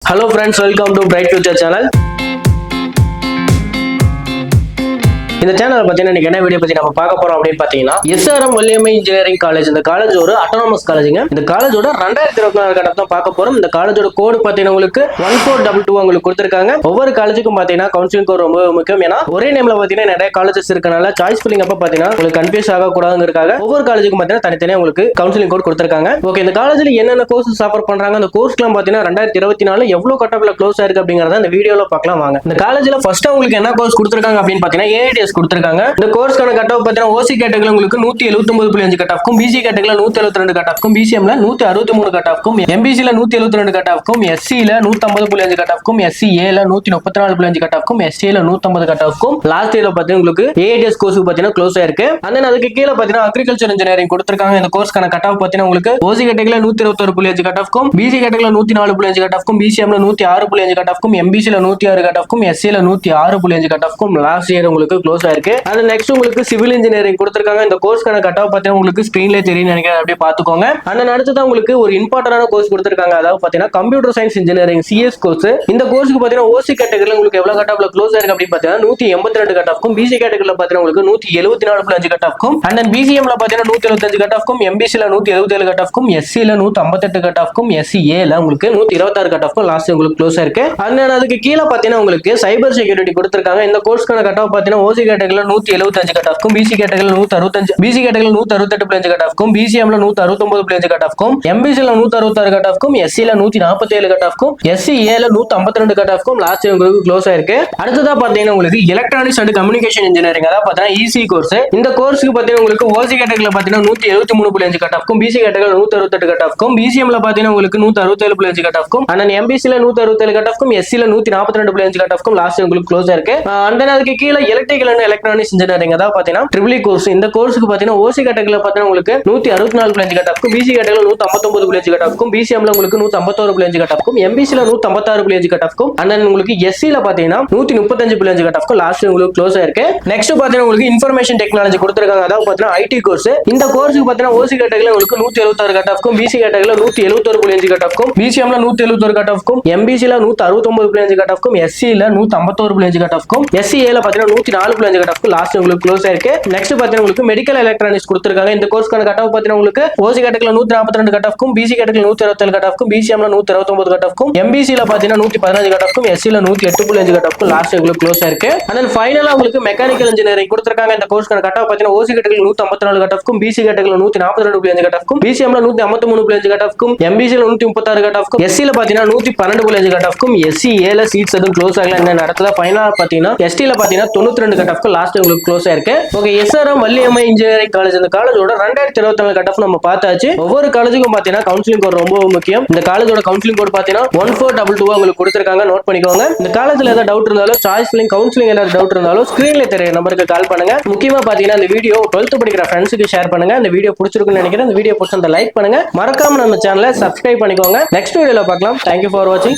Hello friends, welcome to Bright Future channel. இந்த சேனலை பத்தின இன்னைக்கு என்ன வீடியோ பத்தி நம்ம பார்க்க போறோம் அப்படின்னு பாத்தீங்கன்னா எஸ்ஆர்எம் வள்ளியம்மை இன்ஜினியரிங் காலேஜ். இந்த காலேஜ் ஒரு அட்டானமஸ் காலேஜுங்க. இந்த காலேஜோட 2024 கட்டத்தை பார்க்க போறோம். இந்த காலேஜோட கோடு பாத்தீங்கன்னா உங்களுக்கு 1422 உங்களுக்கு கொடுத்திருக்காங்க. ஒவ்வொரு காலேஜுக்கும் பாத்தீங்கன்னா கவுன்சிலிங் கோட் ரொம்ப முக்கியம். ஏன்னா ஒரே நேம்ல பாத்தீங்கன்னா நிறைய காலேஜஸ் இருக்கனால சாய்ஸ் ஃபில்லிங் அப்ப பாத்தீங்கன்னா உங்களுக்கு கன்ஃபியூஸ் ஆக கூடாதுங்கிறதுக்காக ஒவ்வொரு காலேஜுக்கும் பாத்தீங்கன்னா தனித்தனியா உங்களுக்கு கவுன்சிலிங் கோட் கொடுத்திருக்காங்க. ஓகே, இந்த காலேஜ்ல என்னென்ன கோர்சஸ் ஆஃபர் பண்றாங்க, அந்த கோர்ஸ்லாம் பாத்தீங்கன்னா 2024 எவ்வளவு கட்டப்ல க்ளோஸ் ஆயிருக்கு அப்படிங்கறத இந்த வீடியோல பார்க்கலாம் வாங்க. இந்த காலேஜ்ல ஃபர்ஸ்ட் உங்களுக்கு என்ன கோர்ஸ் கொடுத்திருக்காங்க அப்படின்னு பாத்தீங்கன்னா ஏஐடிஎஸ் கொடுத்திருக்காங்க. இந்த கோர்ஸ்க்கான கட் ஆஃப் பார்த்தீங்கன்னா ஓசி கேட்டகரியில் உங்களுக்கு 179.5 கட் ஆஃப்க்கும், பிசி கேட்டகரியில் 172 கட் ஆஃப்க்கும், பிசிஎம்ல 163 கட் ஆஃப்க்கும், எம்பிசில 172 கட் ஆஃப்க்கும், எஸ்சில 150.5 கட் ஆஃப்க்கும், எஸ்சிஏல 134.5 கட் ஆஃப்க்கும், எஸ்சில 150 கட் ஆஃப்க்கும் லாஸ்ட் இயர்ல பாத்தீங்கன்னா உங்களுக்கு ஏஐடிஎஸ் கோர்ஸ்க்கு பாத்தீங்கன்னா க்ளோஸ் ஆயிருக்கு. அண்ட் அதுக்கு கீழே பாத்தீங்கன்னா அக்ரிகல்ச்சர் இன்ஜினியரிங் கொடுத்திருக்காங்க. இந்த கோர்ஸ்க்கான கட் ஆஃப் பாத்தீங்கன்னா உங்களுக்கு ஓசி கேட்டகரியில் 121.5 கட் ஆஃப்க்கும், பிசி கேட்டகரியில் 104.5 கட் ஆஃப்க்கும், பிசிஎம்ல 106.5 கட் ஆஃப்க்கும், எம்பிசில 106 கட் ஆஃப்க்கும், எஸ்சில 106.5 கட் ஆஃப்க்கும் லாஸ்ட் இயர் உங்களுக்கு க்ளோஸ் ஆயிருக்கு. அது நெக்ஸ்ட் உங்களுக்கு சிவில் இன்ஜினியரிங் கொடுத்திருக்காங்க. இந்த கோர்ஸ்க்கான கட் ஆஃப் பாத்தீங்கன்னா உங்களுக்கு ஸ்கிரீன்ல தெரியும் நினைக்கிறேன், அப்படியே பாத்துக்கோங்க. அண்ட் அடுத்ததான் உங்களுக்கு ஒரு இம்பார்ட்டன்டான கோர்ஸ் கொடுத்திருக்காங்க. அதாவது பாத்தீங்கன்னா computer science engineering CS course. இந்த கோர்ஸ்க்கு பாத்தீங்கன்னா ஓசி கேட்டகரியில் உங்களுக்கு எவ்வளவு கட் ஆஃப்ல க்ளோஸ் ஆயிருக்கு அப்படின்னு பாத்தீங்கன்னா 182 கட் ஆஃப்க்கும், பிசி கேட்டகரியில் பாத்தீங்கன்னா உங்களுக்கு 174.5 கட் ஆஃப்க்கும், அண்ட் பிசிஎம்ல பாத்தீங்கன்னா 175 கட் ஆஃப்க்கும், எம்பிசில 177 கட் ஆஃப்க்கும், எஸ்சில 158 கட் ஆஃப்க்கும், எஸ்சிஏல உங்களுக்கு 126 கட் ஆஃப்க்கும் லாஸ்ட் உங்களுக்கு க்ளோஸ் ஆயிருக்கு. அண்ட் அதுக்கு கீழே பாத்தீங்கன்னா உங்களுக்கு சைபர் செக்யூரிட்டி கொடுத்திருக்காங்க. இந்த கோர்ஸ்க்கான கட் ஆஃப் பாத்தீங்கன்னா ஓசி கேட்டகரியில் 175 கட் ஆஃப்க்கும், பிசி கேட்டகரியில் 165, பிசி கேட்டகரியில் 168.5 கட் ஆஃப்க்கும், பிசிஎம்ல 169.5 கட் ஆஃப்க்கும், எம்பிசில 166 கட் ஆஃப்க்கும், எஸ்சில 147 கட் ஆஃப்க்கும், எஸ்சிஏல 152 கட் ஆஃப்க்கும் லாஸ்ட் உங்களுக்கு க்ளோஸ் ஆயிருக்கு. அடுத்ததா பாத்தீங்கன்னா உங்களுக்கு எலக்ட்ரானிக்ஸ் அண்ட் கம்யூனிகேஷன் இன்ஜினியரிங், அதாவது பாத்தீங்கன்னா இசி கோர்ஸ். இந்த கோர்ஸ்க்கு பாத்தீங்கன்னா உங்களுக்கு ஓசி கேட்டகரியில் பாத்தீங்கன்னா 173.5 கட் ஆஃப்க்கும், பிசி கேட்டகரியில் 168 கட் ஆஃப்க்கும், பிசிஎம்ல பாத்தீங்கன்னா உங்களுக்கு 167.5 கட் ஆஃப்க்கும், அண்ட் எம்பிசில 167 கட் ஆஃப்க்கும், எஸ்சில 142.5 கட் ஆஃப்க்கும் லாஸ்ட் உங்களுக்கு க்ளோஸ் ஆயிருக்கு. அண்ட் அதுக்கு கீழே எலக்ட்ரிக்கல் அண்ட் எலக்ட்ரானிக்ஸ் இன்ஜினியரிங், அதாவது பாத்தீங்கன்னா ட்ரிபிள் கோர்ஸ். இந்த கோர்ஸ்க்கு பாத்தீங்கன்னா ஓசி கேட்டகரியில் பாத்தீங்கன்னா உங்களுக்கு 164.5 கட் ஆஃப்க்கும், பிசி கேட்டகரியில் 159.5 கட் ஆஃப்க்கும், பிசிஎம்ல உங்களுக்கு 151.5 கட் ஆஃப்க்கும், எம்பிசில 156.5 கட் ஆஃப்க்கும், அண்ட் உங்களுக்கு எஸ்சில பாத்தீங்கன்னா 135.5 கட் ஆஃப்க்கும் லாஸ்ட் உங்களுக்கு க்ளோஸ் ஆயிருக்கு. நெக்ஸ்ட் பாத்தீங்கன்னா உங்களுக்கு இன்ஃபர்மேஷன் டெக்னாலஜி கொடுத்திருக்காங்க. அதாவது பாத்தீங்கன்னா ஐடி கோர்ஸ். இந்த கோர்ஸ்க்கு பாத்தீங்கன்னா ஓசி கேட்டகரியில் உங்களுக்கு 176 கட் ஆஃப்க்கும், பிசி கேட்டகரியில் 171.5 கட் ஆஃப்க்கும், பிசிஎம்ல 171 கட் ஆஃப்க்கும், எம்பிசில 169.5 கட் ஆஃப்க்கும், எஸ்சில 151.5 கட் ஆஃப்க்கும், எஸ்சிஏல பாத்தீங்கன்னா 104.5 கட் ஆஃப்க்கும் லாஸ்ட் உங்களுக்கு க்ளோஸ் ஆயிருக்கு. நெக்ஸ்ட் பாத்தீங்கன்னா உங்களுக்கு மெடிக்கல் எலக்ட்ரானிக்ஸ் கொடுத்திருக்காங்க. இந்த கோர்ஸ்க்கான கட் ஆஃப் பாத்தீங்கன்னா உங்களுக்கு ஓசி கேட்டகரியில் 142 கட் ஆஃப்க்கும், பிசி கேட்டகரியில் 167 கட் ஆஃப்க்கும், பிசிஎம்ல 169 கட் ஆஃப்க்கும், எம்பிசில பாத்தீங்கன்னா 115 கட் ஆஃப்க்கும், எஸ்சில 108.5 கட் ஆஃப்க்கும் லாஸ்ட் உங்களுக்கு க்ளோஸ் ஆயிருக்கு. அண்ட் ஃபைனலா உங்களுக்கு மெக்கானிக்கல் இன்ஜினியரிங் கொடுத்திருக்காங்க. இந்த கோர்ஸ்க்கான கட் ஆஃப் பாத்தீங்கன்னா ஓசி கேட்டகரியில் 154 கட் ஆஃப்க்கும், பிசி கேட்டகரியில் 142.5 கட் ஆஃப்க்கும், பிசிஎம்ல 153.5 கட் ஆஃப்க்கும், எம்பிசில 136 கட் ஆஃப்க்கும், எஸ்சில பாத்தீங்கன்னா 112.5 கட் ஆஃப்க்கும், எஸ்சிஏல சீட்ஸ் எதுவும் க்ளோஸ் ஆகல. என்ன நடக்குதா ஃபைனலா பாத்தீங்கன்னா எஸ்டில பாத்தீங்கன்னா 92 கட் ஆஃப்க்கு லாஸ்ட் உங்களுக்கு க்ளோஸ் ஆயிருக்கு. Okay, SRM Valliammai engineering college. இந்த காலேஜோட 2024 கட் ஆஃப் நம்ம பார்த்தாச்சு. ஒவ்வொரு காலேஜுக்கும் பாத்தீங்கன்னா கவுன்சிலிங் கோட் ரொம்ப முக்கியம். இந்த காலேஜோட கவுன்சிலிங் கோட் பாத்தீங்கன்னா 1422 உங்களுக்கு கொடுத்திருக்காங்க, நோட் பண்ணிக்கோங்க. இந்த காலேஜ்ல ஏதாவது டவுட் இருந்தாலும், சாய்ஸ் ஃபில்லிங் கவுன்சிலிங் ஏதாவது டவுட் இருந்தாலும் ஸ்கிரீன்ல தெரிய நம்பருக்கு கால் பண்ணுங்க. முக்கியமா பாத்தீங்கன்னா இந்த வீடியோ 12th படிக்கிற ஃப்ரெண்ட்ஸ்க்கு ஷேர் பண்ணுங்க. இந்த வீடியோ பிடிச்சிருக்குன்னு நினைக்கிறேன். இந்த வீடியோ பிடிச்சிருந்தா லைக் பண்ணுங்க. மறக்காம நம்ம சேனலை சப்ஸ்கிரைப் பண்ணிக்கோங்க. நெக்ஸ்ட் வீடியோல பார்க்கலாம். Thank you for watching.